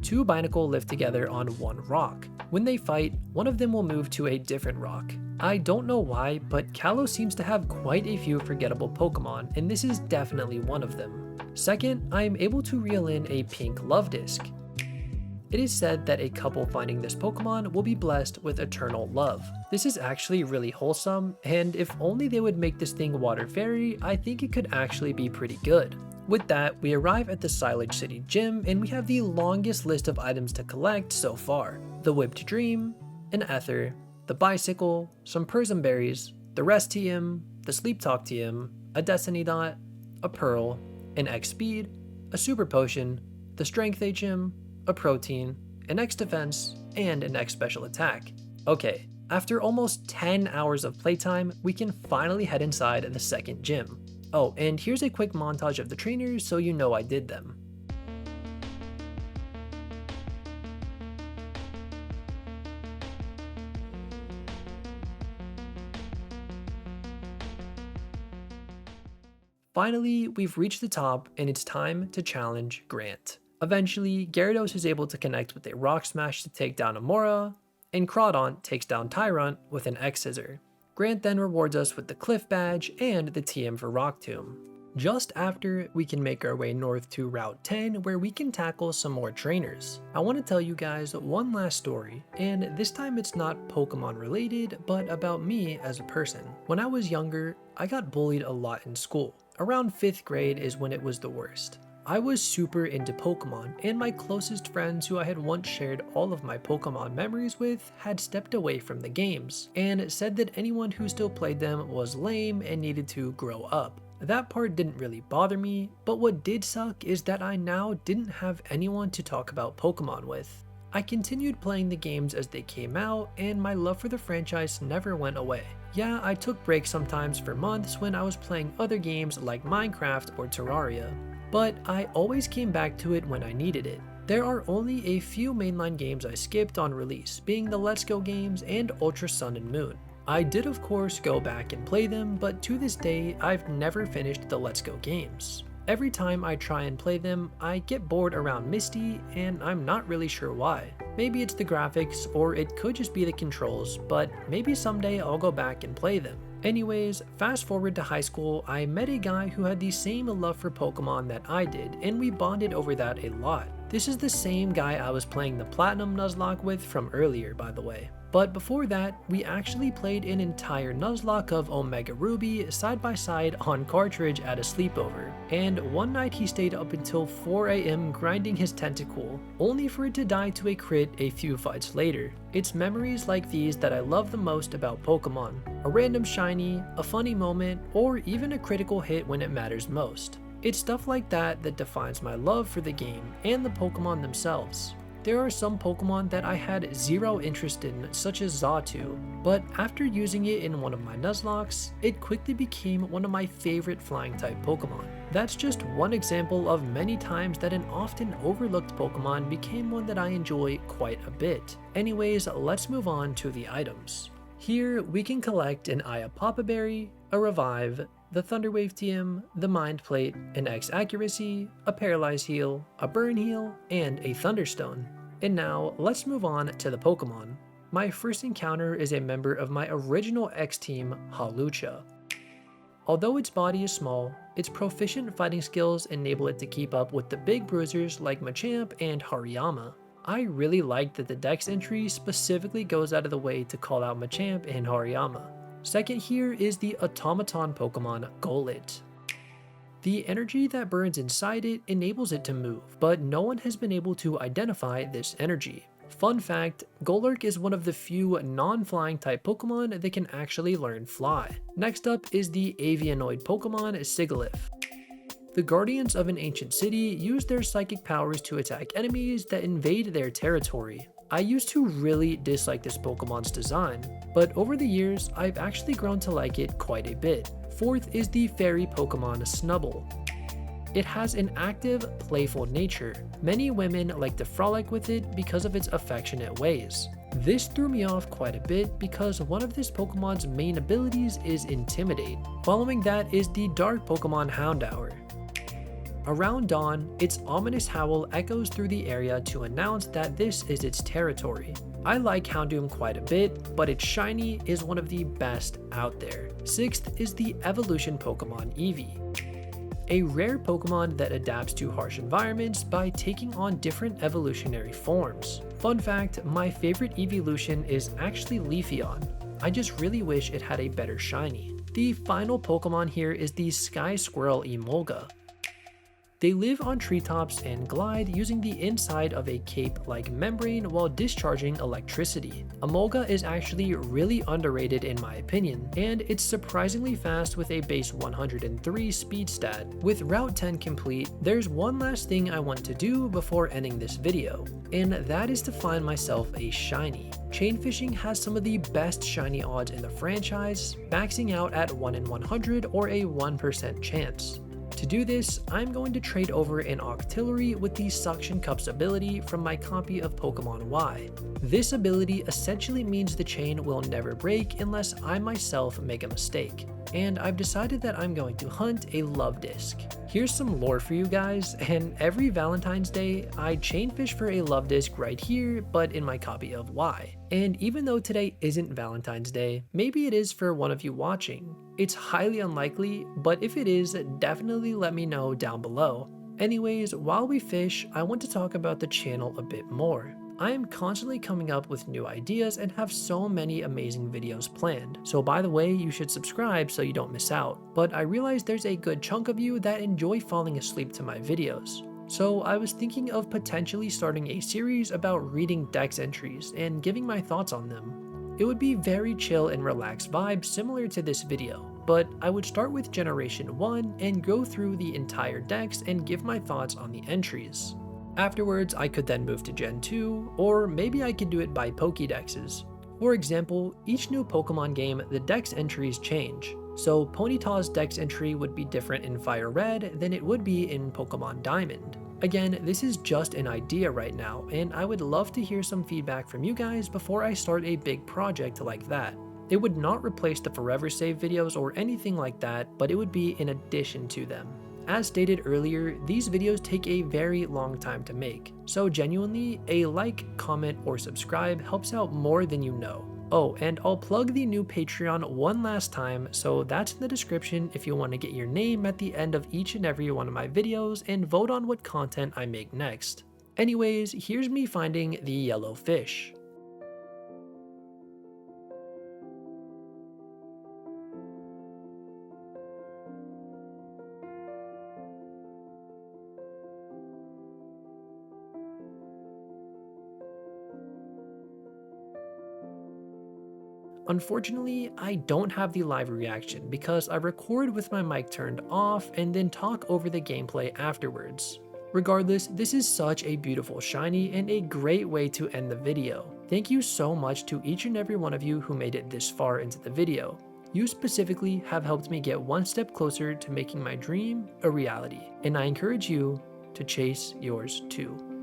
2 Binacle live together on 1 rock. When they fight, one of them will move to a different rock. I don't know why, but Kalos seems to have quite a few forgettable Pokemon, and this is definitely one of them. Second, I am able to reel in a pink Love Disc. It is said that a couple finding this Pokemon will be blessed with eternal love. This is actually really wholesome, and if only they would make this thing Water Fairy, I think it could actually be pretty good. With that, we arrive at the Cyllage City gym, and we have the longest list of items to collect so far. The Whipped Dream, an Ether, the Bicycle, some Persim Berries, the Rest TM, the Sleep Talk TM, a Destiny Dot, a Pearl, an X Speed, a Super Potion, the Strength HM, a Protein, an X Defense, and an X Special Attack. Okay, after almost 10 hours of playtime, we can finally head inside the second gym. Oh, and here's a quick montage of the trainers so you know I did them. Finally, we've reached the top and it's time to challenge Grant. Eventually, Gyarados is able to connect with a Rock Smash to take down Amora, and Crawdaunt takes down Tyrunt with an X-Scissor. Grant then rewards us with the Cliff Badge and the TM for Rock Tomb. Just after, we can make our way north to Route 10 where we can tackle some more trainers. I want to tell you guys one last story, and this time it's not Pokemon related, but about me as a person. When I was younger, I got bullied a lot in school. Around 5th grade is when it was the worst. I was super into Pokemon, and my closest friends who I had once shared all of my Pokemon memories with had stepped away from the games, and said that anyone who still played them was lame and needed to grow up. That part didn't really bother me, but what did suck is that I now didn't have anyone to talk about Pokemon with. I continued playing the games as they came out, and my love for the franchise never went away. Yeah, I took breaks sometimes for months when I was playing other games like Minecraft or Terraria, but I always came back to it when I needed it. There are only a few mainline games I skipped on release, being the Let's Go games and Ultra Sun and Moon. I did of course go back and play them, but to this day I've never finished the Let's Go games. Every time I try and play them, I get bored around Misty, and I'm not really sure why. Maybe it's the graphics, or it could just be the controls, but maybe someday I'll go back and play them. Anyways, fast forward to high school, I met a guy who had the same love for Pokemon that I did, and we bonded over that a lot. This is the same guy I was playing the Platinum Nuzlocke with from earlier, by the way. But before that, we actually played an entire Nuzlocke of Omega Ruby side by side on cartridge at a sleepover, and one night he stayed up until 4 AM grinding his Tentacool, only for it to die to a crit a few fights later. It's memories like these that I love the most about Pokemon. A random shiny, a funny moment, or even a critical hit when it matters most. It's stuff like that that defines my love for the game and the Pokemon themselves. There are some Pokemon that I had zero interest in, such as Xatu, but after using it in one of my Nuzlockes, it quickly became one of my favorite flying type Pokemon. That's just one example of many times that an often overlooked Pokemon became one that I enjoy quite a bit. Anyways, let's move on to the items. Here we can collect an Papa Berry, a Revive, the Thunderwave TM, the Mind Plate, an X Accuracy, a Paralyze Heal, a Burn Heal, and a Thunderstone. And now, let's move on to the Pokemon. My first encounter is a member of my original X team, Hawlucha. Although its body is small, its proficient fighting skills enable it to keep up with the big bruisers like Machamp and Hariyama. I really like that the Dex entry specifically goes out of the way to call out Machamp and Hariyama. Second here is the automaton Pokemon Golett. The energy that burns inside it enables it to move, but no one has been able to identify this energy. Fun fact, Golurk is one of the few non-flying type Pokemon that can actually learn Fly. Next up is the Avianoid Pokemon Sigilyph. The Guardians of an Ancient City use their psychic powers to attack enemies that invade their territory. I used to really dislike this Pokemon's design, but over the years, I've actually grown to like it quite a bit. Fourth is the fairy Pokemon Snubbull. It has an active, playful nature. Many women like to frolic with it because of its affectionate ways. This threw me off quite a bit because one of this Pokemon's main abilities is Intimidate. Following that is the dark Pokemon Houndour. Around dawn, its ominous howl echoes through the area to announce that this is its territory. I like Houndoom quite a bit, but its shiny is one of the best out there. Sixth is the evolution Pokemon Eevee. A rare Pokemon that adapts to harsh environments by taking on different evolutionary forms. Fun fact, my favorite evolution is actually Leafeon. I just really wish it had a better shiny. The final Pokemon here is the Sky Squirrel Emolga. They live on treetops and glide using the inside of a cape-like membrane while discharging electricity. Emolga is actually really underrated in my opinion, and it's surprisingly fast with a base 103 speed stat. With Route 10 complete, there's one last thing I want to do before ending this video, and that is to find myself a shiny. Chain fishing has some of the best shiny odds in the franchise, maxing out at 1 in 100 or a 1% chance. To do this, I'm going to trade over an Octillery with the Suction Cups ability from my copy of Pokemon Y. This ability essentially means the chain will never break unless I myself make a mistake, and I've decided that I'm going to hunt a Love Disc. Here's some lore for you guys, and every Valentine's Day, I chain fish for a Love Disc right here, but in my copy of Y. And even though today isn't Valentine's Day, maybe it is for one of you watching. It's highly unlikely, but if it is, definitely let me know down below. Anyways, while we fish, I want to talk about the channel a bit more. I am constantly coming up with new ideas and have so many amazing videos planned. So by the way, you should subscribe so you don't miss out. But I realize there's a good chunk of you that enjoy falling asleep to my videos. So I was thinking of potentially starting a series about reading dex entries and giving my thoughts on them. It would be very chill and relaxed vibe similar to this video, but I would start with Generation 1 and go through the entire dex and give my thoughts on the entries. Afterwards, I could then move to Gen 2, or maybe I could do it by Pokédexes. For example, each new Pokemon game, the dex entries change. So Ponyta's dex entry would be different in Fire Red than it would be in Pokemon Diamond. Again, this is just an idea right now, and I would love to hear some feedback from you guys before I start a big project like that. It would not replace the Forever Save videos or anything like that, but it would be in addition to them. As stated earlier, these videos take a very long time to make, so genuinely, a like, comment, or subscribe helps out more than you know. Oh, and I'll plug the new Patreon one last time, so that's in the description if you want to get your name at the end of each and every one of my videos and vote on what content I make next. Anyways, here's me finding the yellow fish. Unfortunately, I don't have the live reaction because I record with my mic turned off and then talk over the gameplay afterwards. Regardless, this is such a beautiful shiny and a great way to end the video. Thank you so much to each and every one of you who made it this far into the video. You specifically have helped me get one step closer to making my dream a reality, and I encourage you to chase yours too.